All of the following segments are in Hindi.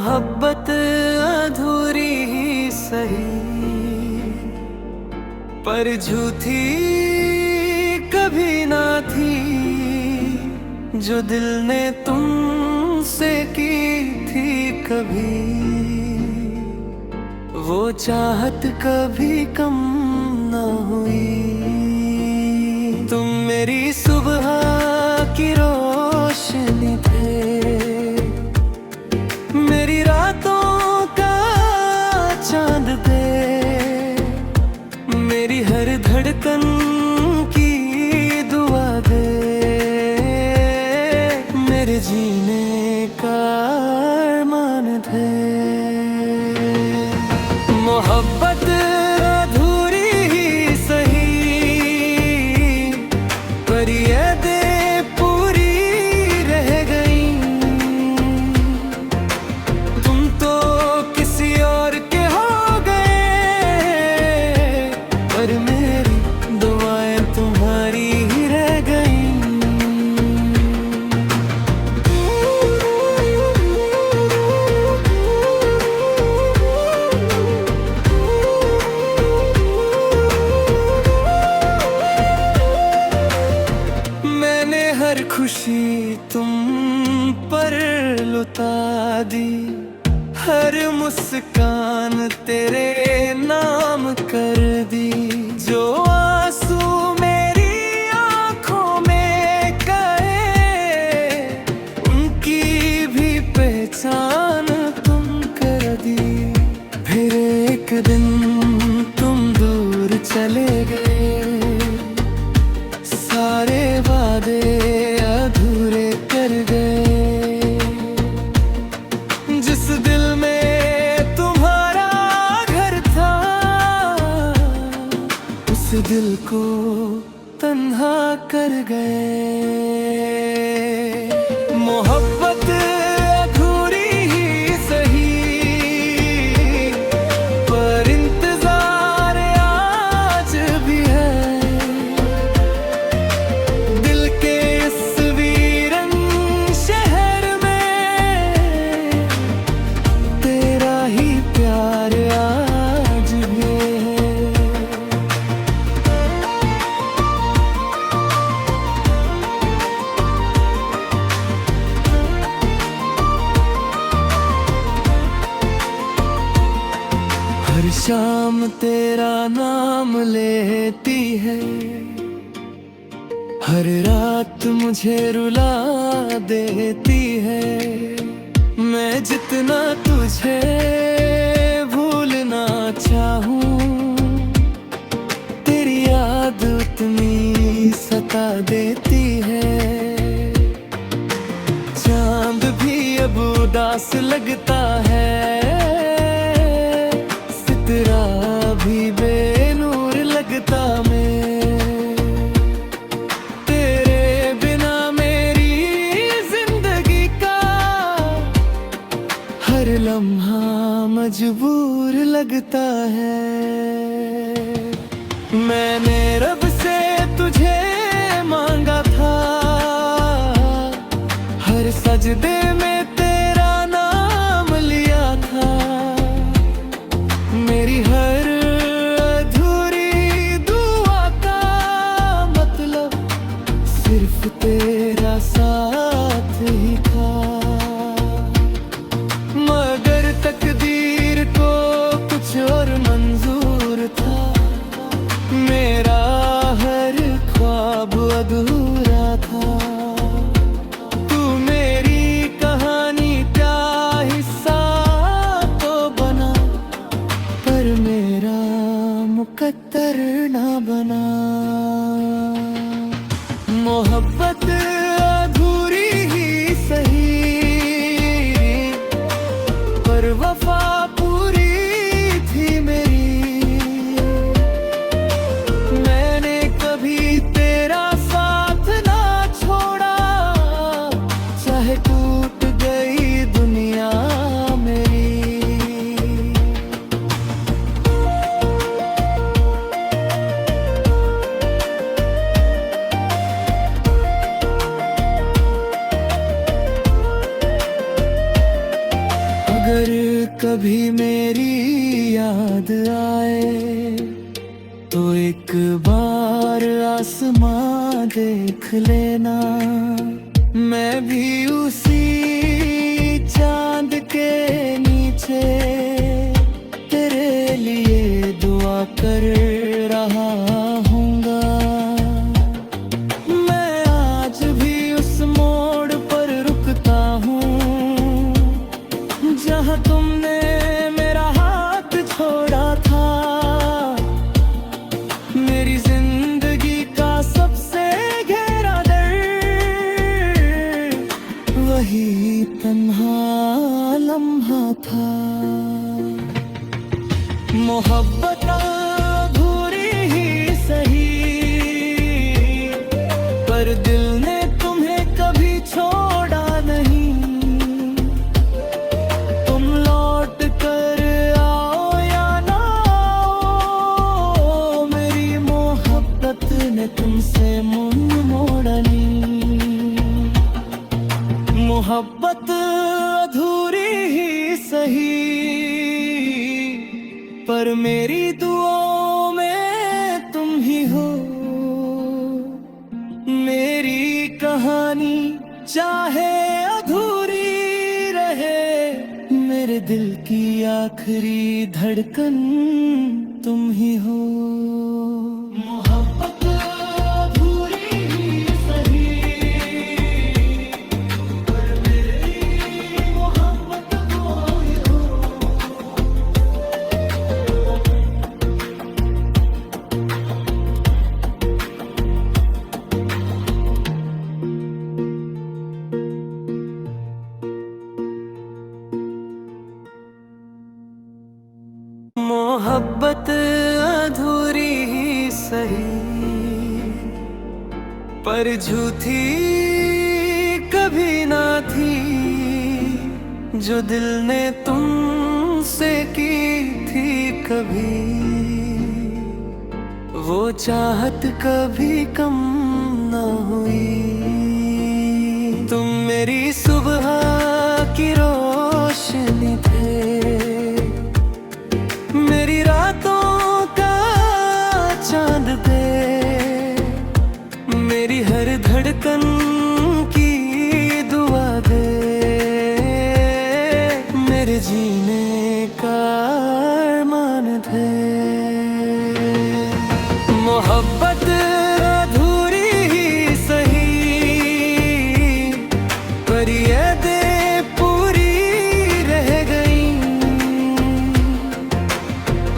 मोहब्बत अधूरी ही सही, पर झूठी कभी ना थी। जो दिल ने तुमसे की थी कभी, वो चाहत कभी कम ना हुई। तुम मेरी सुबह की रोशनी थे, मेरी रातों का चांद थे, मेरी हर धड़कन की दुआ दे, मेरे जीने का अरमान थे। मोहब्बत अधूरी ही सही, पर यादें पूरी रह गई। तुम तो किसी और के हो गए, पर मेरी दुआएं तुम्हारी ही रह गई। हर खुशी तुम पर लुटा दी, हर मुस्कान तेरे नाम कर दी। जो आंसू मेरी आंखों में गए, उनकी भी पहचान तुम कर दी। फिर एक दिन तुम दूर चले गए, सारे वादे अधूरे कर गए। जिस दिल में तुम्हारा घर था, उस दिल को तन्हा कर गए। मोहब्बत अधूरी ही सही, पर इंतजार आज भी है। हर शाम तेरा नाम लेती है, हर रात मुझे रुला देती है। मैं जितना तुझे भूलना चाहूं, तेरी याद उतनी सता देती है। चांद भी अब उदास लगता है, तेरा भी बेनूर लगता मैं। तेरे बिना मेरी जिंदगी का हर लम्हा मजबूर लगता है। मैंने रब से तुझे मांगा था, हर सजदे में तेरा नाम लिया था। मेरी हर अधूरी दुआ का मतलब सिर्फ तेरा साथ ही था। मगर तकदीर को कुछ और मंजूर था, मेरा हर ख्वाब अधूरा था। तू मेरी कहानी अगर कभी मेरी याद आए तो एक बार आसमां देख लेना, मैं भी उसी चांद के नीचे तेरे लिए दुआ कर रहा हूँगा। मैं आज भी उस मोड़ पर रुकता हूँ जहाँ तुमने मेरा हाथ छोड़ा था। मेरी जिंदगी का सबसे गहरा दर्द वही तन्हा लम्हा था। मोहब्बत अधूरी ही सही, पर दिल ने तुम्हें कभी छोड़ा नहीं। तुम लौट कर आओ या ना आओ, मेरी मोहब्बत ने तुमसे मुंह मोड़ा नहीं। मोहब्बत अधूरी ही सही, पर मेरी दुआओं में तुम ही हो। मेरी कहानी चाहे अधूरी रहे, मेरे दिल की आखिरी धड़कन तुम ही हो। मोहब्बत अधूरी ही सही, पर मेरी मोहब्बत तुम ही हो। मोहब्बत अधूरी ही सही, पर झूठी कभी ना थी, जो दिल ने तुमसे की थी कभी। वो चाहत कभी कम ना हुई। तुम मेरी सुबह की रोशनी थे, मेरी रातों का चांद थे, मेरी हर धड़कन की दुआ दे, मेरे जीने का अरमान थे। मोहब्बत अधूरी ही सही, पर यादें पूरी रह गई।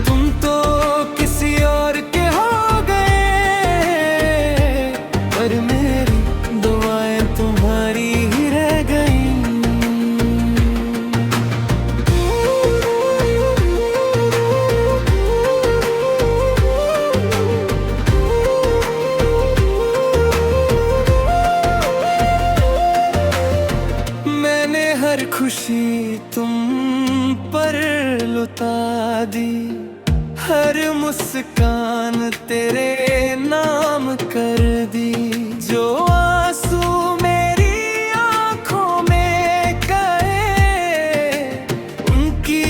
तुम तो किसी और के हो गए, पर मेरी दुआएं तुम्हारी ही रह गई। मैंने हर खुशी तुम पर लुटा दी, हर मुस्कान तेरे नाम कर दी। जो आंसू मेरी आंखों में गए, उनकी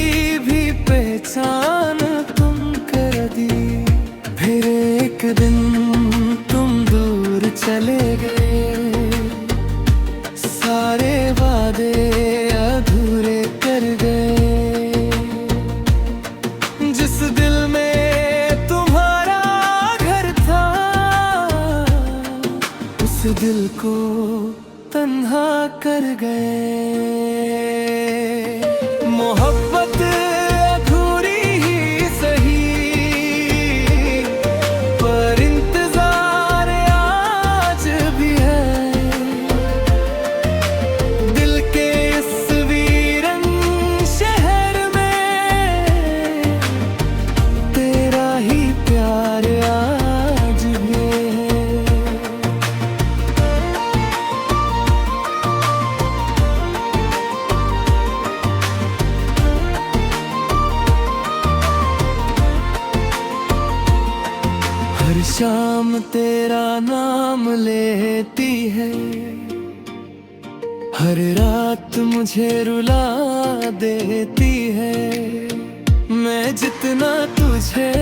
भी पहचान तुम कर दी। फिर एक दिन तुम दूर चले गए, सारे वादे अधूरे कर गए। जिस दिल में तुम्हारा घर था, उस दिल को तन्हा कर गए। मोहब्बत अधूरी ही सही, पर इंतजार आज भी है। दिल के इस वीरन शहर में तेरा ही प्यार आज भी है। हर शाम तेरा नाम लेती है, हर रात मुझे रुला देती है। मैं जितना तुझे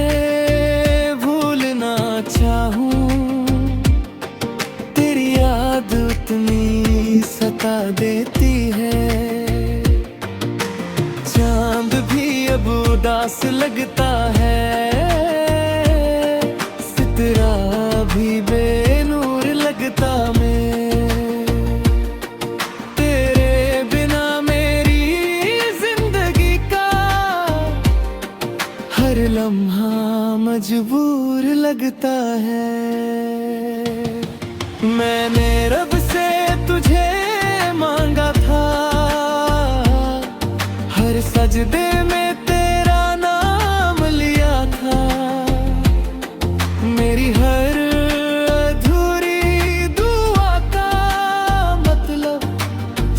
भूलना चाहूं, तेरी याद उतनी सता देती है। चांद भी अब उदास लगता है, सितारा भी बेनूर लगता मैं। तेरे बिना मेरी जिंदगी का हर लम्हा मजबूर लगता है। मैंने रब से तुझे मांगा था, हर सजदे में तेरा नाम लिया था। मेरी हर अधूरी दुआ का मतलब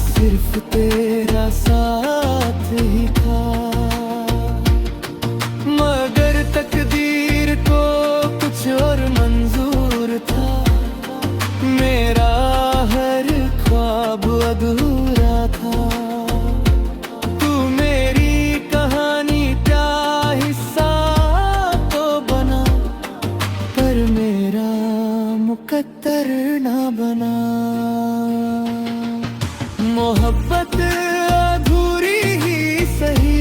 सिर्फ तेरा साथ ही था। मगर तकदीर को कुछ और मंजूर था, मेरा हर ख्वाब अधूरा था। तू मेरी कहानी का हिस्सा तो बना, पर मेरा मुकद्दर ना बना। मोहब्बत अधूरी ही सही,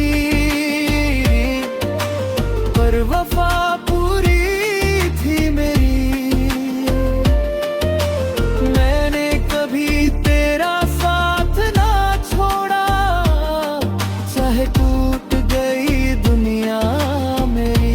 पर वफा पूरी थी मेरी। मैंने कभी तेरा साथ ना छोड़ा, चाहे टूट गई दुनिया मेरी।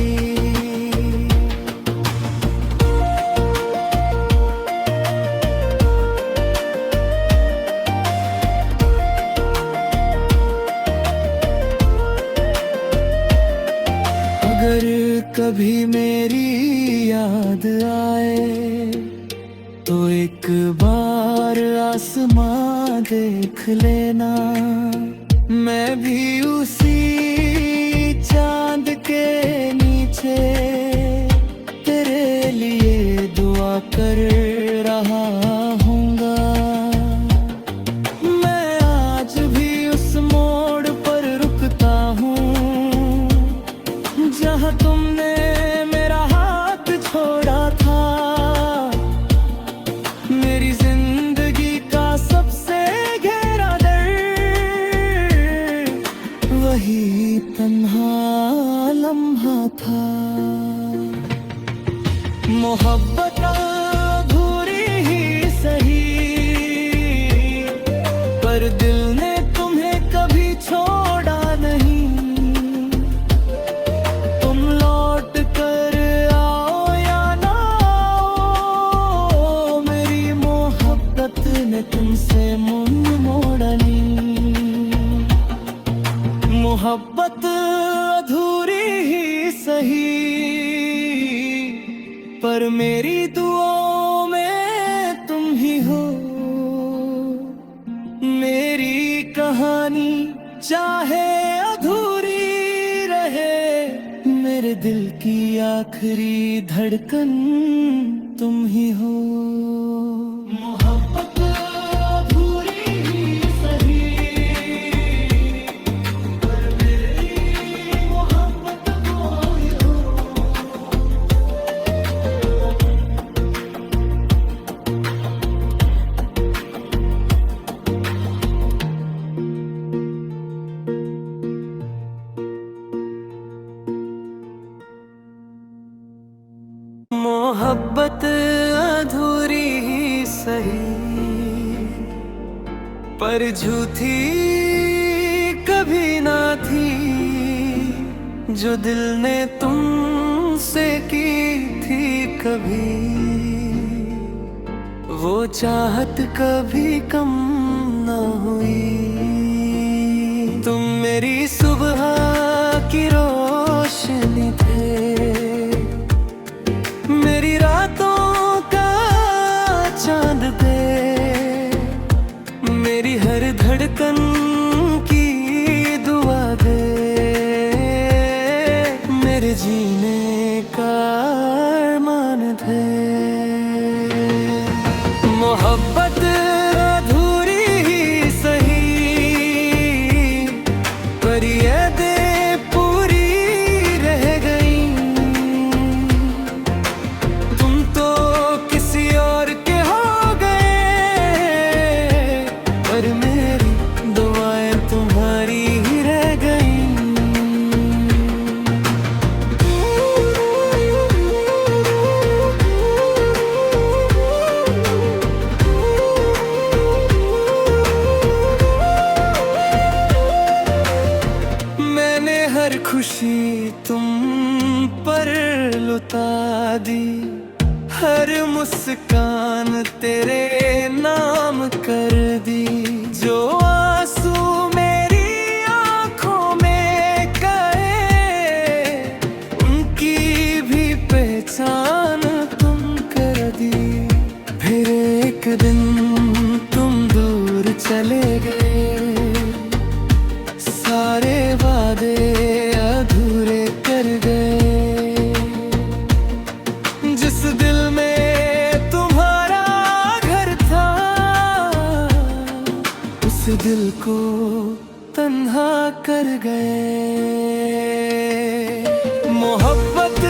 अगर कभी मेरी याद आए, तो एक बार आसमां देख लेना। मैं भी उसी चांद के नीचे तेरे लिए दुआ कर रहा हूँगा। मैं आज भी उस मोड़ पर रुकता हूँ, जहाँ तुमने मेरा हाथ छोड़ा था। मेरी जिंदगी का सबसे गहरा दर्द वही तन्हा लम्हा था। मोहब्बत अधूरी ही सही, पर दिल ने तुम्हें कभी छोड़ा नहीं। तुम लौट कर आओ या ना आओ, मेरी मोहब्बत ने तुमसे मुंह मोड़ा नहीं। मोहब्बत अधूरी ही सही, पर मेरी दुआओं में तुम ही हो। मेरी कहानी चाहे अधूरी रहे, मेरे दिल की आखिरी धड़कन तुम ही हो। मोहब्बत अधूरी ही सही, पर मेरी मोहब्बत तुम ही हो। मोहब्बत अधूरी ही सही, पर झूठी कभी ना थी। जो दिल ने तुमसे की थी कभी, वो चाहत कभी कम ना हुई। तुम मेरी सुबह की रोशनी थे, मेरी रातों का चांद थे। मेरी हर धड़कन की दुआ दे, मेरे जीने का अरमान थे। मोहब्बत अधूरी ही हर खुशी तुम पर लुटा दी, हर मुस्कान तेरे नाम कर दी। जो आंसू मेरी आंखों में गए, उनकी भी पहचान तुम कर दी। फिर एक दिन तुम दूर चले गए, सारे वादे अधूरे कर गए। जिस दिल में तुम्हारा घर था, उस दिल को तन्हा कर गए। मोहब्बत